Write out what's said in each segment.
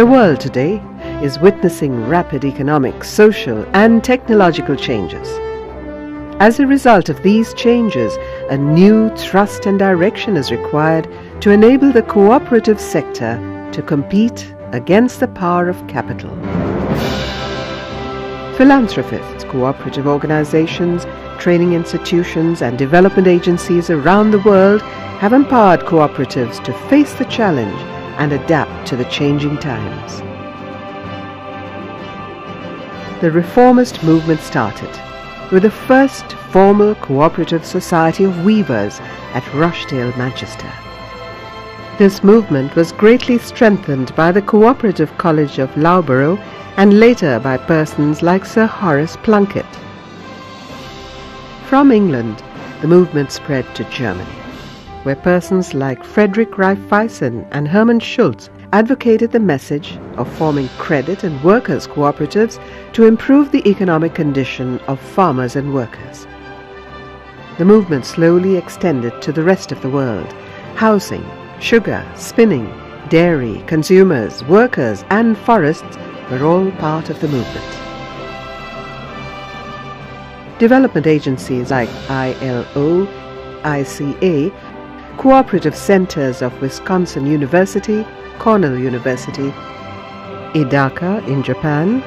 The world today is witnessing rapid economic, social, and technological changes. As a result of these changes, a new thrust and direction is required to enable the cooperative sector to compete against the power of capital. Philanthropists, cooperative organizations, training institutions, and development agencies around the world have empowered cooperatives to face the challenge and adapt to the changing times. The reformist movement started with the first formal cooperative society of weavers at Rochdale, Manchester. This movement was greatly strengthened by the Cooperative College of Loughborough and later by persons like Sir Horace Plunkett. From England, the movement spread to Germany, where persons like Frederick Raiffeisen and Hermann Schultz advocated the message of forming credit and workers' cooperatives to improve the economic condition of farmers and workers. The movement slowly extended to the rest of the world. Housing, sugar, spinning, dairy, consumers, workers, and forests were all part of the movement. Development agencies like ILO, ICA, cooperative centers of Wisconsin University, Cornell University, Idaka in Japan,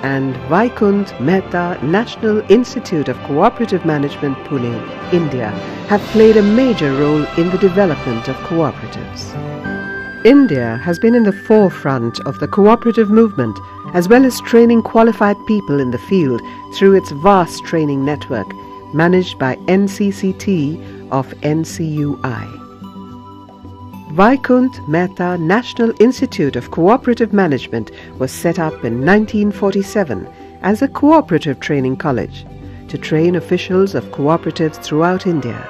and Vaikunth Mehta National Institute of Cooperative Management, Pune, India, have played a major role in the development of cooperatives. India has been in the forefront of the cooperative movement, as well as training qualified people in the field through its vast training network, managed by NCCT of NCUI. Vaikunth Mehta National Institute of Cooperative Management was set up in 1947 as a cooperative training college to train officials of cooperatives throughout India.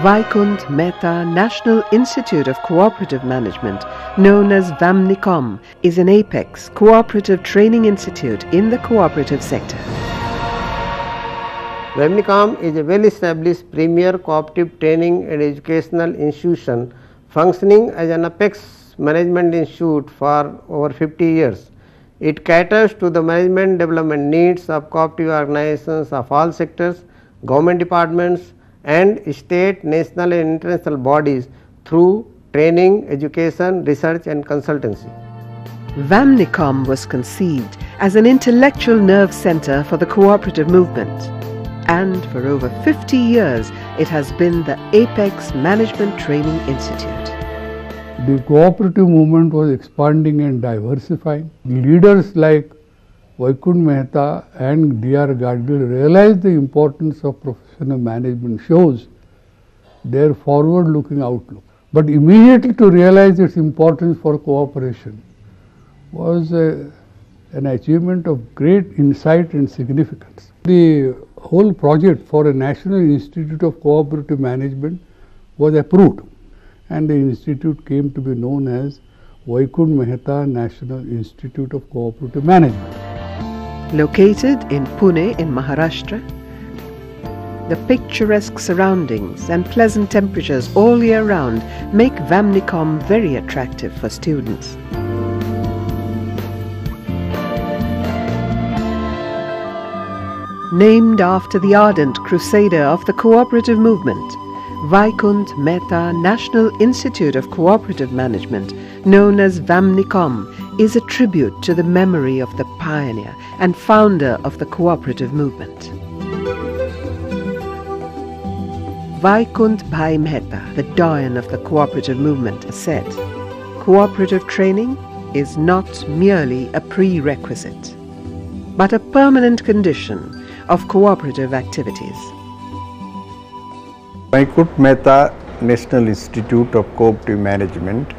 Vaikunth Mehta National Institute of Cooperative Management, known as Vamnicom, is an apex cooperative training institute in the cooperative sector. Vamnicom is a well-established premier cooperative training and educational institution functioning as an apex management institute for over 50 years. It caters to the management development needs of cooperative organizations of all sectors, government departments, and state, national and international bodies through training, education, research and consultancy. Vamnicom was conceived as an intellectual nerve center for the cooperative movement, and for over 50 years it has been the apex management training institute. The cooperative movement was expanding and diversifying. Leaders like Vaikunth Mehta and D.R. Gadgil realized the importance of professional management shows their forward-looking outlook. But immediately to realize its importance for cooperation was an achievement of great insight and significance. The whole project for a National Institute of Cooperative Management was approved, and the institute came to be known as Vaikunth Mehta National Institute of Cooperative Management. Located in Pune in Maharashtra, the picturesque surroundings and pleasant temperatures all year round make Vamnicom very attractive for students. Named after the ardent crusader of the cooperative movement, Vaikunth Mehta National Institute of Cooperative Management, known as Vamnicom, is a tribute to the memory of the pioneer and founder of the cooperative movement. Vaikunth Bhai Mehta, the doyen of the cooperative movement, said, "Cooperative training is not merely a prerequisite, but a permanent condition of cooperative activities." Vaikunth Mehta National Institute of Cooperative Management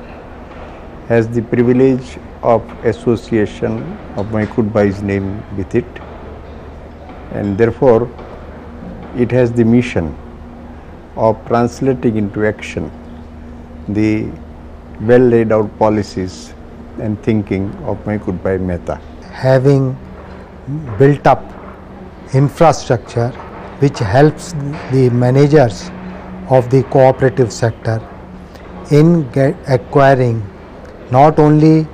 has the privilege of association of Vaikunth Bhai's name with it, and therefore it has the mission of translating into action the well laid out policies and thinking of Vaikunth Bhai Mehta. Having built up infrastructure which helps the managers of the cooperative sector in acquiring not only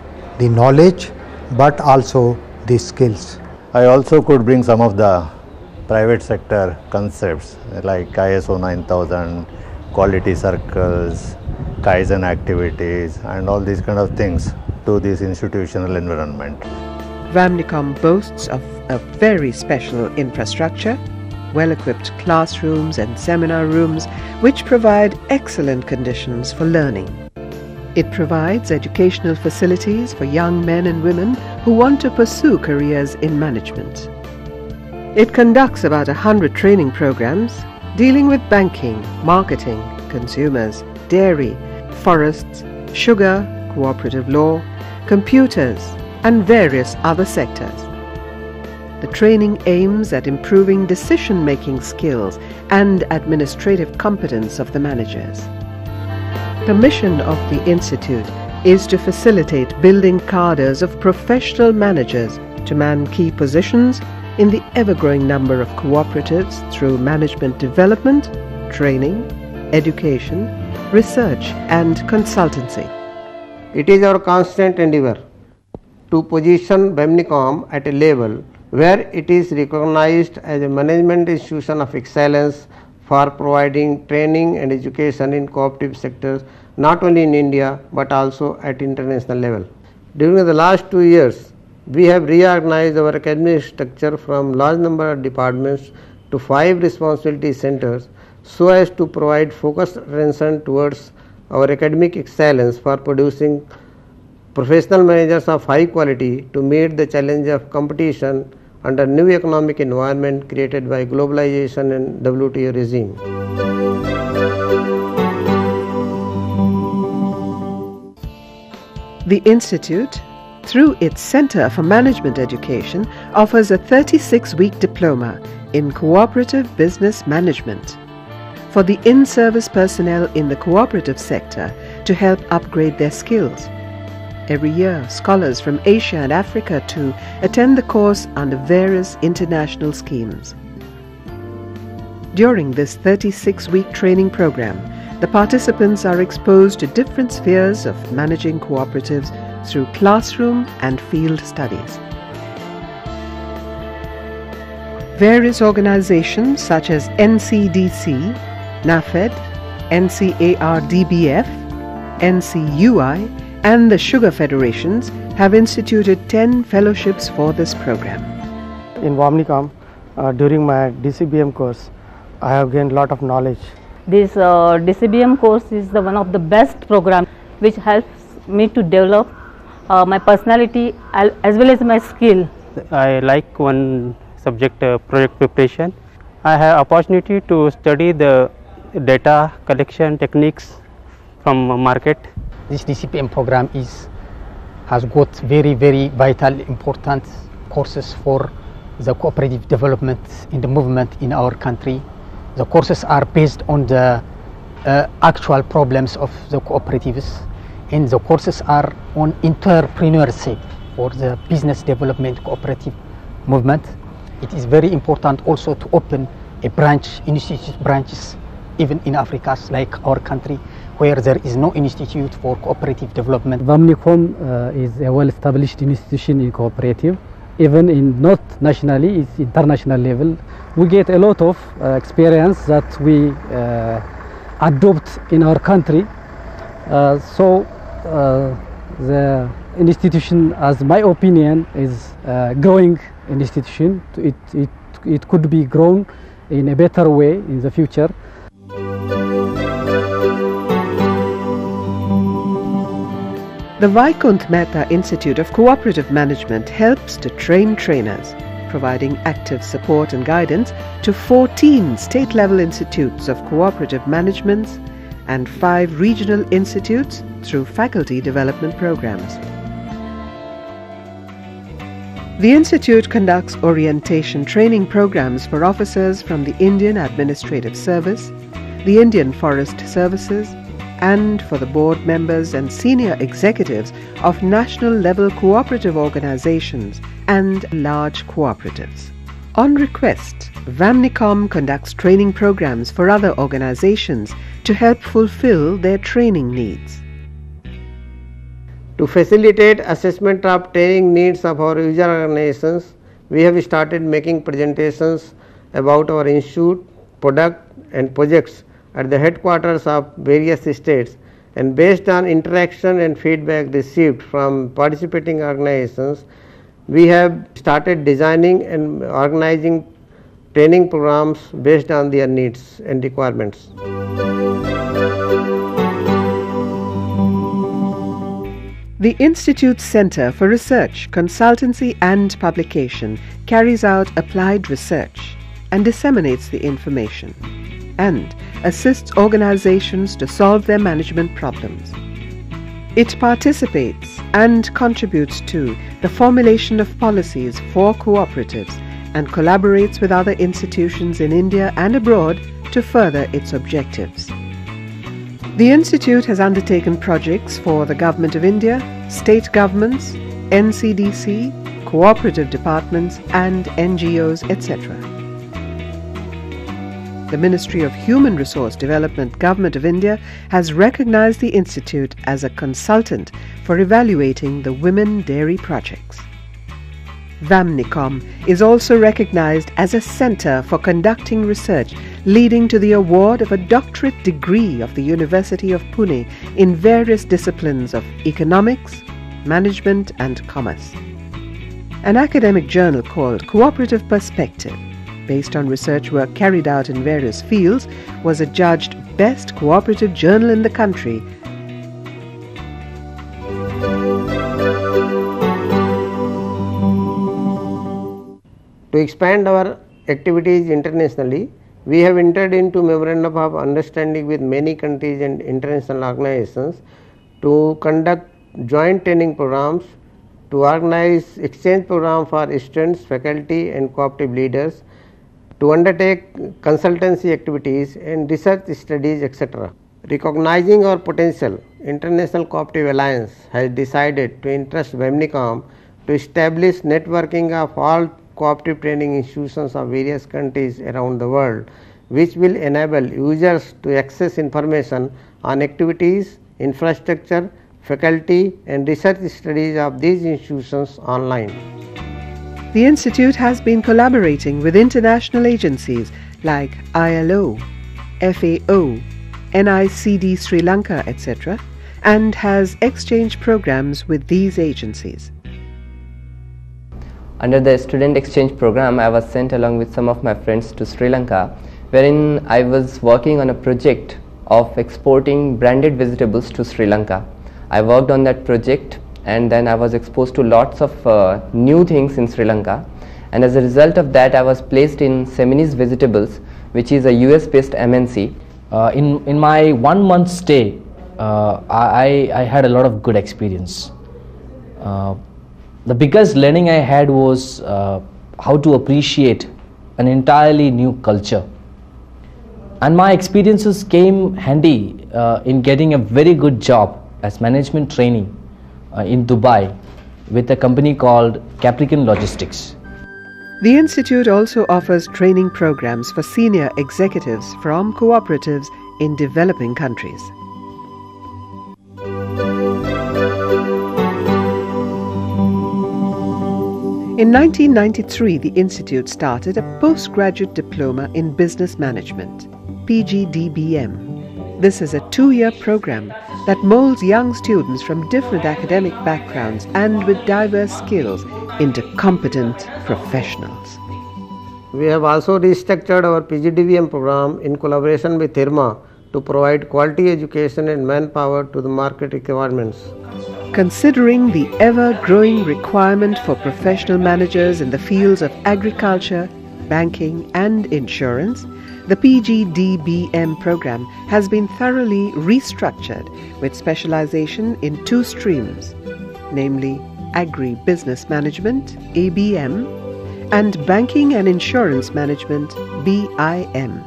the knowledge but also the skills. I also could bring some of the private sector concepts like ISO 9000, quality circles, Kaizen activities and all these kind of things to this institutional environment. Vamnicom boasts of a very special infrastructure, well-equipped classrooms and seminar rooms which provide excellent conditions for learning. It provides educational facilities for young men and women who want to pursue careers in management. It conducts about 100 training programs dealing with banking, marketing, consumers, dairy, forests, sugar, cooperative law, computers, and various other sectors. The training aims at improving decision-making skills and administrative competence of the managers. The mission of the Institute is to facilitate building cadres of professional managers to man key positions in the ever-growing number of cooperatives through management development, training, education, research and consultancy. It is our constant endeavor to position Vamnicom at a level where it is recognized as a management institution of excellence for providing training and education in cooperative sectors not only in India but also at international level. During the last 2 years, we have reorganized our academic structure from large number of departments to 5 responsibility centers so as to provide focused attention towards our academic excellence for producing professional managers of high quality to meet the challenge of competition under new economic environment created by globalization and WTO regime. The Institute, through its Center for Management Education, offers a 36-week diploma in Cooperative Business Management for the in-service personnel in the cooperative sector to help upgrade their skills. Every year, scholars from Asia and Africa too attend the course under various international schemes. During this 36-week training program, the participants are exposed to different spheres of managing cooperatives through classroom and field studies. Various organizations such as NCDC, NAFED, NCARDBF, NCUI, and the Sugar Federations have instituted 10 fellowships for this program. In Vamnicom, during my DCBM course, I have gained a lot of knowledge. This DCBM course is one of the best programs which helps me to develop my personality as well as my skill. I like one subject, project preparation. I have opportunity to study the data collection techniques from market. This DCPM program has got very vital important courses for the cooperative development in the movement in our country. The courses are based on the actual problems of the cooperatives, and the courses are on entrepreneurship or the business development cooperative movement. It is very important also to open a branches even in Africa like our country, where there is no institute for cooperative development. Vamnicom is a well-established institution in cooperative, even in not nationally, it's international level. We get a lot of experience that we adopt in our country. So the institution, as my opinion, is a growing institution. It could be grown in a better way in the future. The Vaikunth Mehta Institute of Cooperative Management helps to train trainers, providing active support and guidance to 14 state-level institutes of cooperative management and 5 regional institutes through faculty development programs. The Institute conducts orientation training programs for officers from the Indian Administrative Service, the Indian Forest Services, and for the board members and senior executives of national-level cooperative organizations and large cooperatives. On request, Vamnicom conducts training programs for other organizations to help fulfill their training needs. To facilitate assessment of training needs of our user organizations, we have started making presentations about our institute, product and projects at the headquarters of various states, and based on interaction and feedback received from participating organizations, we have started designing and organizing training programs based on their needs and requirements. The Institute's Center for Research, Consultancy and Publication carries out applied research and disseminates the information and assists organizations to solve their management problems. It participates and contributes to the formulation of policies for cooperatives and collaborates with other institutions in India and abroad to further its objectives. The Institute has undertaken projects for the Government of India, state governments, NCDC, cooperative departments and NGOs, etc. The Ministry of Human Resource Development, Government of India has recognized the Institute as a consultant for evaluating the women dairy projects. Vamnicom is also recognized as a center for conducting research leading to the award of a doctorate degree of the University of Pune in various disciplines of economics, management and commerce. An academic journal called Cooperative Perspective, based on research work carried out in various fields, was adjudged best cooperative journal in the country. To expand our activities internationally, we have entered into memorandum of understanding with many countries and international organizations to conduct joint training programs, to organize exchange program for students, faculty and cooperative leaders, to undertake consultancy activities and research studies, etc. Recognizing our potential, International Cooperative Alliance has decided to entrust Vamnicom to establish networking of all cooperative training institutions of various countries around the world, which will enable users to access information on activities, infrastructure, faculty and research studies of these institutions online. The Institute has been collaborating with international agencies like ILO, FAO, NICD Sri Lanka, etc., and has exchange programs with these agencies. Under the student exchange program, I was sent along with some of my friends to Sri Lanka, wherein I was working on a project of exporting branded vegetables to Sri Lanka. I worked on that project and then I was exposed to lots of new things in Sri Lanka, and as a result of that I was placed in Seminis Vegetables, which is a US based MNC. In my 1 month stay, I had a lot of good experience. The biggest learning I had was how to appreciate an entirely new culture, and my experiences came handy in getting a very good job as management training in Dubai with a company called Capricorn Logistics. The Institute also offers training programs for senior executives from cooperatives in developing countries. In 1993, the Institute started a postgraduate diploma in business management, PGDBM. This is a 2-year program that molds young students from different academic backgrounds and with diverse skills into competent professionals. We have also restructured our PGDBM program in collaboration with IRMA to provide quality education and manpower to the market requirements. Considering the ever-growing requirement for professional managers in the fields of agriculture, banking and insurance, the PGDBM program has been thoroughly restructured with specialization in 2 streams, namely Agri-Business Management, ABM, and Banking and Insurance Management, BIM.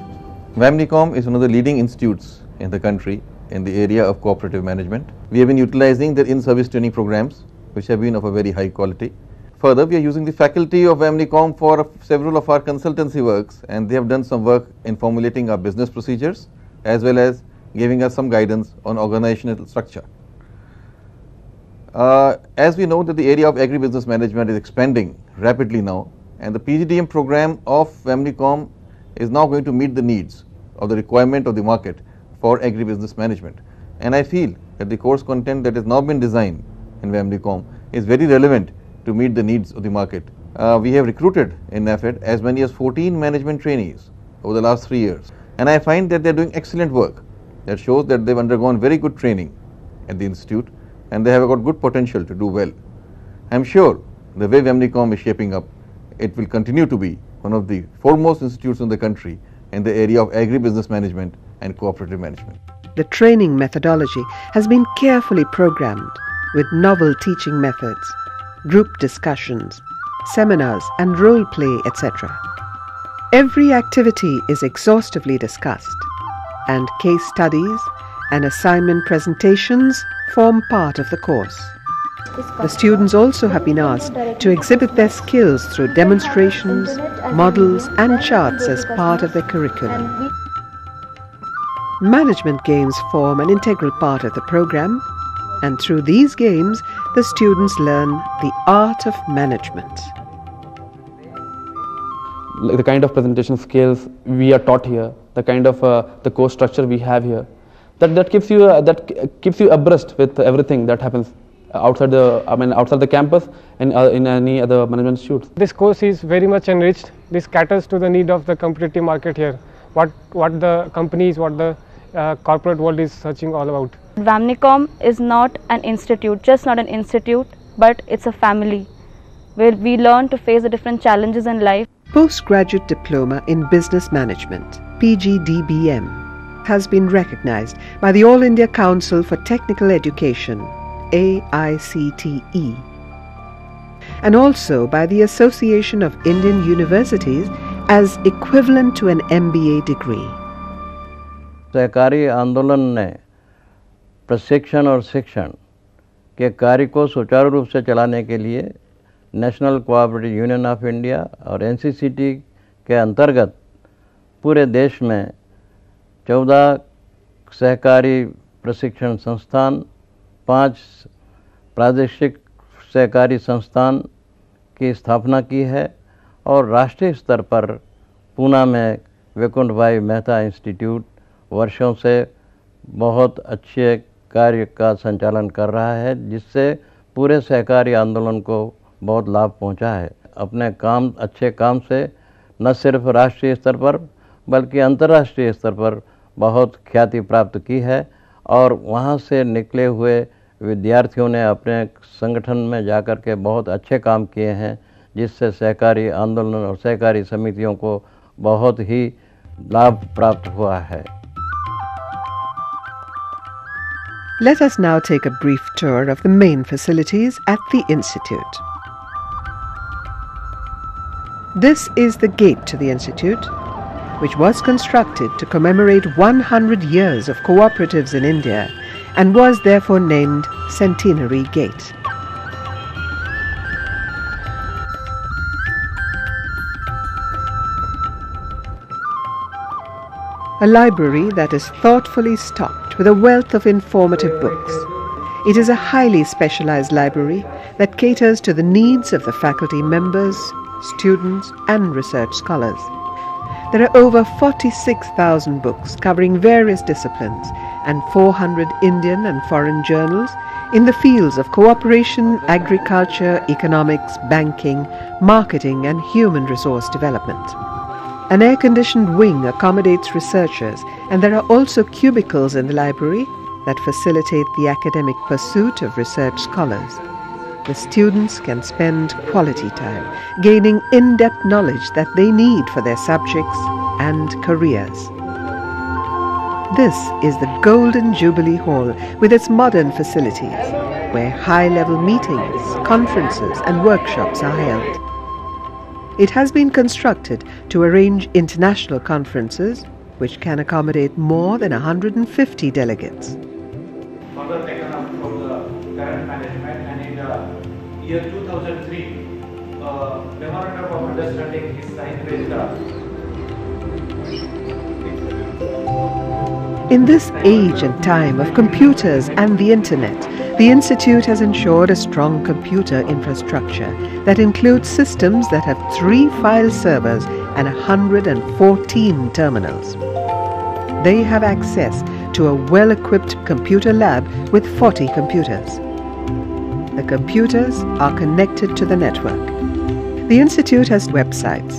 Vamnicom is one of the leading institutes in the country in the area of cooperative management. We have been utilizing their in-service training programs, which have been of a very high quality. Further, we are using the faculty of Vamnicom for several of our consultancy works, and they have done some work in formulating our business procedures as well as giving us some guidance on organizational structure. As we know that the area of agribusiness management is expanding rapidly now, and the PGDM program of Vamnicom is now going to meet the needs of the requirement of the market for agribusiness management. And I feel that the course content that has now been designed in Vamnicom is very relevant to meet the needs of the market. We have recruited in NAFED as many as 14 management trainees over the last 3 years, and I find that they are doing excellent work. That shows that they have undergone very good training at the institute and they have got good potential to do well. I am sure the way Vamnicom is shaping up, it will continue to be one of the foremost institutes in the country in the area of agribusiness management and cooperative management. The training methodology has been carefully programmed with novel teaching methods, group discussions, seminars and role play, etc. Every activity is exhaustively discussed, and case studies and assignment presentations form part of the course. The students also have been asked to exhibit their skills through demonstrations, models and charts as part of their curriculum. Management games form an integral part of the program, and through these games the students learn the art of management. The kind of presentation skills we are taught here, the kind of the course structure we have here, that keeps you abreast with everything that happens outside the campus and in any other management institutes. This course is very much enriched. This caters to the need of the competitive market here. What the companies, what the corporate world is searching all about. Vamnicom is not an institute, just not an institute, but it's a family where we learn to face the different challenges in life. Postgraduate Diploma in Business Management, PGDBM, has been recognized by the All India Council for Technical Education, AICTE, and also by the Association of Indian Universities as equivalent to an MBA degree. सहकारी आंदोलन ने प्रशिक्षण और शिक्षण के कार्य को सुचारू रूप से चलाने के लिए national cooperative union of India और एनसीसीटी के अंतर्गत पूरे देश में 14 सहकारी प्रशिक्षण संस्थान, 5 प्रादेशिक सहकारी संस्थान की स्थापना की है और राष्ट्रीय स्तर पर पूना में वैकुंठ भाई मेहता इंस्टीट्यूट वर्षों से बहुत अच्छे कार्य का संचालन कर रहा है, जिससे पूरे सहकारी आंदोलन को बहुत लाभ पहुंचा है। अपने अच्छे काम से न सिर्फ राष्ट्रीय स्तर पर बल्कि अंतर्राष्ट्रीय स्तर पर बहुत ख्याति प्राप्त की है और वहां से निकले हुए विद्यार्थियों ने अपने संगठन में जाकर के बहुत अच्छे काम किए हैं, जिससे सहकारी आंदोलन और सहकारी समितियों को बहुत ही लाभ प्राप्त हुआ है। Let us now take a brief tour of the main facilities at the Institute. This is the gate to the Institute, which was constructed to commemorate 100 years of cooperatives in India and was therefore named Centenary Gate. A library that is thoughtfully stocked with a wealth of informative books. It is a highly specialized library that caters to the needs of the faculty members, students and research scholars. There are over 46,000 books covering various disciplines and 400 Indian and foreign journals in the fields of cooperation, agriculture, economics, banking, marketing and human resource development. An air-conditioned wing accommodates researchers, and there are also cubicles in the library that facilitate the academic pursuit of research scholars. The students can spend quality time gaining in-depth knowledge that they need for their subjects and careers. This is the Golden Jubilee Hall with its modern facilities, where high-level meetings, conferences and workshops are held. It has been constructed to arrange international conferences, which can accommodate more than 150 delegates. Further taken up from the current management, and in year 2003, memorandum of understanding is signed with In this age and time of computers and the internet, The Institute has ensured a strong computer infrastructure that includes systems that have 3 file servers and 114 terminals. They have access to a well-equipped computer lab with 40 computers. The computers are connected to the network. The Institute has websites.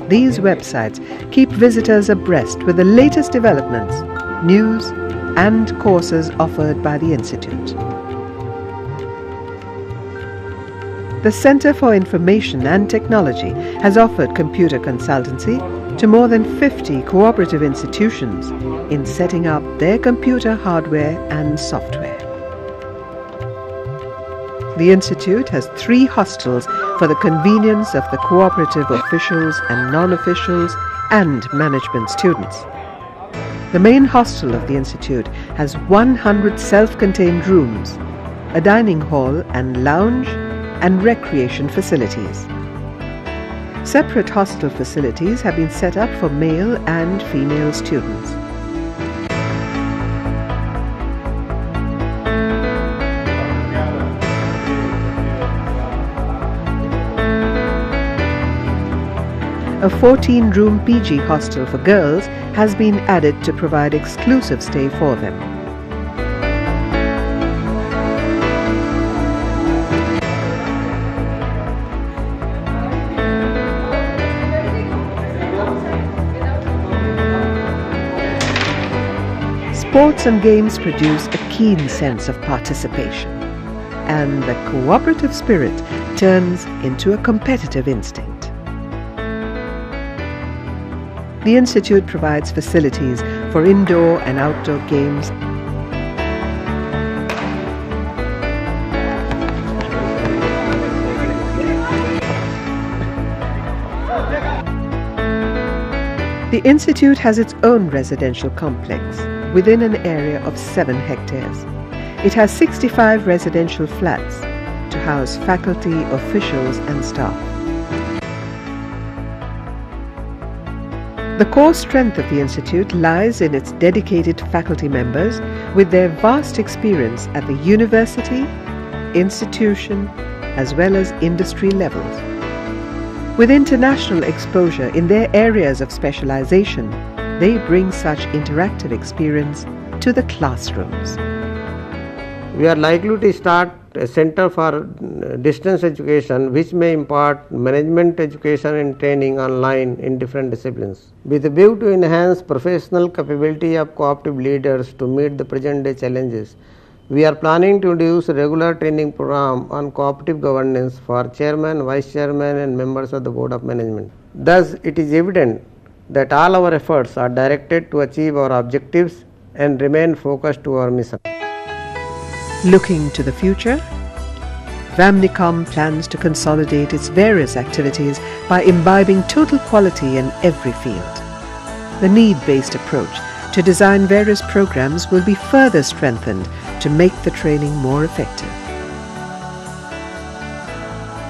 These websites keep visitors abreast with the latest developments, news, and courses offered by the Institute. The Center for Information and Technology has offered computer consultancy to more than 50 cooperative institutions in setting up their computer hardware and software. The Institute has 3 hostels for the convenience of the cooperative officials and non-officials and management students. The main hostel of the Institute has 100 self-contained rooms, a dining hall and lounge, and recreation facilities. Separate hostel facilities have been set up for male and female students. A 14-room PG hostel for girls has been added to provide exclusive stay for them. Sports and games produce a keen sense of participation, and the cooperative spirit turns into a competitive instinct. The Institute provides facilities for indoor and outdoor games. The Institute has its own residential complex within an area of 7 hectares. It has 65 residential flats to house faculty, officials and staff. The core strength of the Institute lies in its dedicated faculty members with their vast experience at the university, institution, as well as industry levels. With international exposure in their areas of specialization, they bring such interactive experience to the classrooms. We are likely to start a center for distance education which may impart management education and training online in different disciplines. With a view to enhance professional capability of cooperative leaders to meet the present day challenges, we are planning to introduce a regular training program on cooperative governance for chairman, vice chairman and members of the board of management. Thus, it is evident that all our efforts are directed to achieve our objectives and remain focused to our mission. Looking to the future, Vamnicom plans to consolidate its various activities by imbibing total quality in every field. The need-based approach to design various programs will be further strengthened to make the training more effective.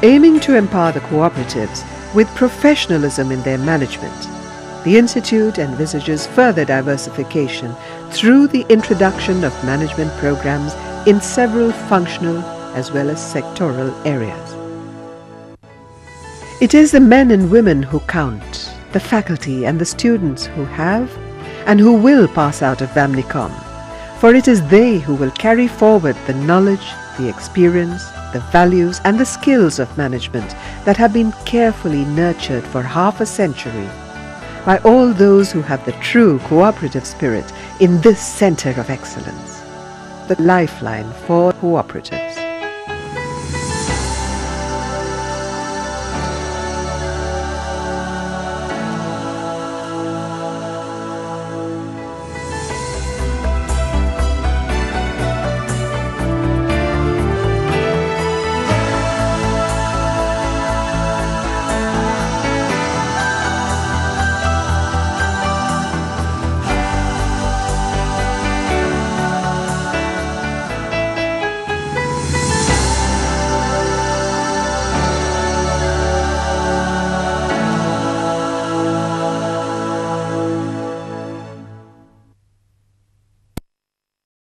Aiming to empower the cooperatives with professionalism in their management, the Institute envisages further diversification through the introduction of management programs in several functional as well as sectoral areas. It is the men and women who count, the faculty and the students who have and who will pass out of Vamnicom, for it is they who will carry forward the knowledge, the experience, the values and the skills of management that have been carefully nurtured for half a century by all those who have the true cooperative spirit in this center of excellence, the lifeline for cooperatives.